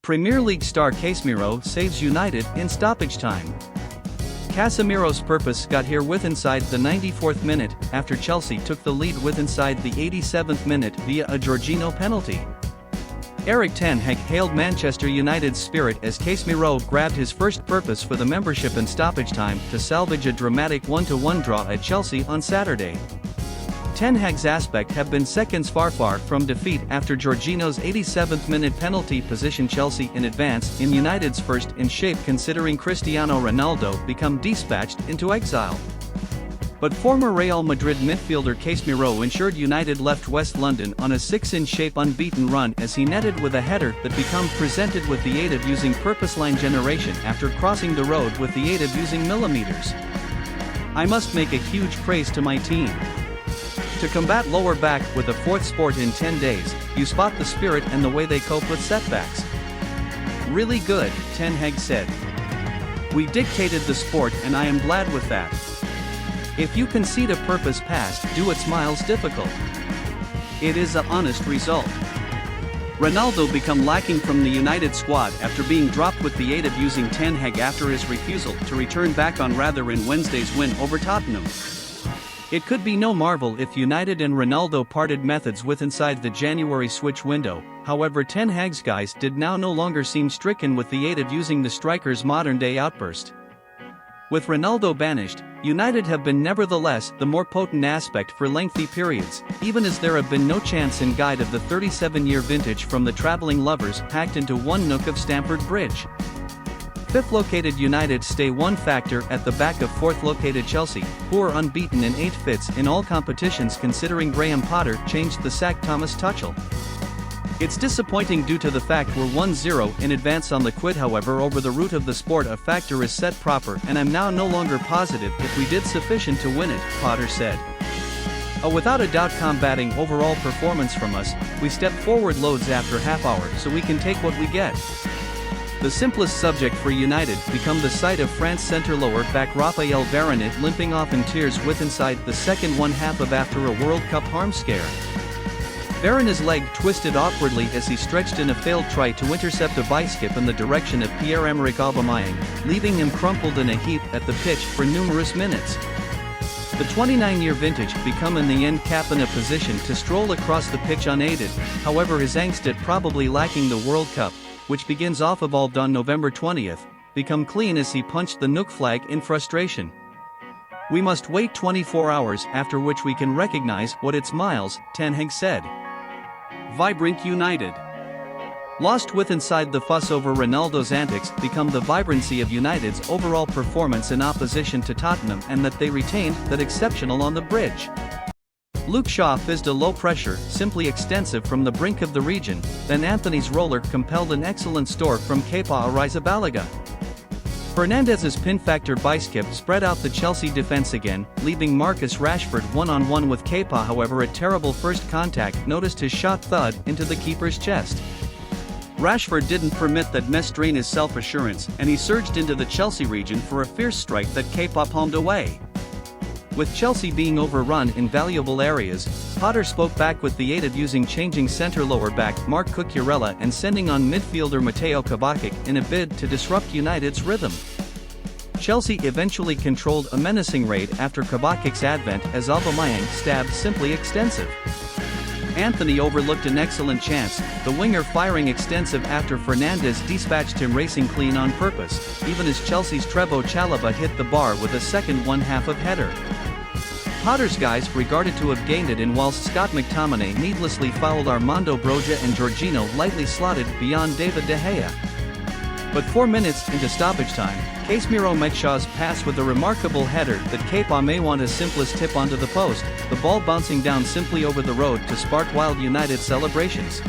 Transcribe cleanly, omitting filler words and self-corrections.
Premier League star Casemiro saves United in stoppage time. Casemiro's purpose got here with inside the 94th minute, after Chelsea took the lead with inside the 87th minute via a Jorginho penalty. Erik ten Hag hailed Manchester United's spirit as Casemiro grabbed his first purpose for the membership in stoppage time to salvage a dramatic 1-1 draw at Chelsea on Saturday. Ten Hag's aspect have been seconds far from defeat after Jorginho's 87th minute penalty positioned Chelsea in advance in United's first in shape considering Cristiano Ronaldo become dispatched into exile. But former Real Madrid midfielder Casemiro ensured United left West London on a 6-in-shape unbeaten run as he netted with a header that became presented with the aid of using purpose line generation after crossing the road with the aid of using millimeters. I must make a huge praise to my team. To combat lower back with a fourth sport in 10 days, you spot the spirit and the way they cope with setbacks. Really good, Ten Hag said. We dictated the sport and I am glad with that. If you concede a purpose pass, do its miles difficult. It is an honest result. Ronaldo become lacking from the United squad after being dropped with the aid of using Ten Hag after his refusal to return back on rather in Wednesday's win over Tottenham. It could be no marvel if United and Ronaldo parted methods with inside the January switch window. However, Ten Hag's guys did now no longer seem stricken with the aid of using the striker's modern-day outburst. With Ronaldo banished, United have been nevertheless the more potent aspect for lengthy periods, even as there have been no chance in guide of the 37-year vintage from the travelling lovers packed into one nook of Stamford Bridge. Fifth-located United stay one factor at the back of fourth-located Chelsea, who are unbeaten in 8 fits in all competitions considering Graham Potter changed the sack Thomas Tuchel. It's disappointing due to the fact we're 1-0 in advance on the quid. However, over the root of the sport a factor is set proper and I'm now no longer positive if we did sufficient to win it, Potter said. A without a doubt combating overall performance from us, we step forward loads after half hour so we can take what we get. The simplest subject for United become the sight of France centre lower back Raphael Varane limping off in tears with inside the second one half of after a World Cup harm scare. Varane's leg twisted awkwardly as he stretched in a failed try to intercept a byskip in the direction of Pierre-Emerick Aubameyang, leaving him crumpled in a heap at the pitch for numerous minutes. The 29-year vintage become in the end cap in a position to stroll across the pitch unaided. However, his angst at probably lacking the World Cup, which begins off of all done November 20th, become clean as he punched the Nook flag in frustration. We must wait 24 hours after which we can recognize what it's miles, Ten Hag said. Vibrant United. Lost with inside the fuss over Ronaldo's antics become the vibrancy of United's overall performance in opposition to Tottenham and that they retained that exceptional on the bridge. Luke Shaw fizzed a low pressure, simply extensive from the brink of the region, then Anthony's roller compelled an excellent store from Kepa Arrizabalaga. Fernandez's pin factor byskip spread out the Chelsea defense again, leaving Marcus Rashford one-on-one with Kepa. However, a terrible first contact noticed his shot thud into the keeper's chest. Rashford didn't permit that mess drain his self-assurance and he surged into the Chelsea region for a fierce strike that Kepa palmed away. With Chelsea being overrun in valuable areas, Potter spoke back with the aid of using changing centre lower back Marc Cucurella and sending on midfielder Mateo Kovacic in a bid to disrupt United's rhythm. Chelsea eventually controlled a menacing raid after Kovacic's advent as Aubameyang stabbed simply extensive. Anthony overlooked an excellent chance, the winger firing extensive after Fernandez dispatched him racing clean on purpose, even as Chelsea's Trevoh Chalobah hit the bar with a second one-half of header. Potter's guys regarded to have gained it in whilst Scott McTominay needlessly fouled Armando Broja and Jorginho lightly slotted beyond David De Gea. But 4 minutes into stoppage time, Casemiro met Shaw's pass with a remarkable header that Kepa may want as simplest tip onto the post, the ball bouncing down simply over the road to spark wild United celebrations.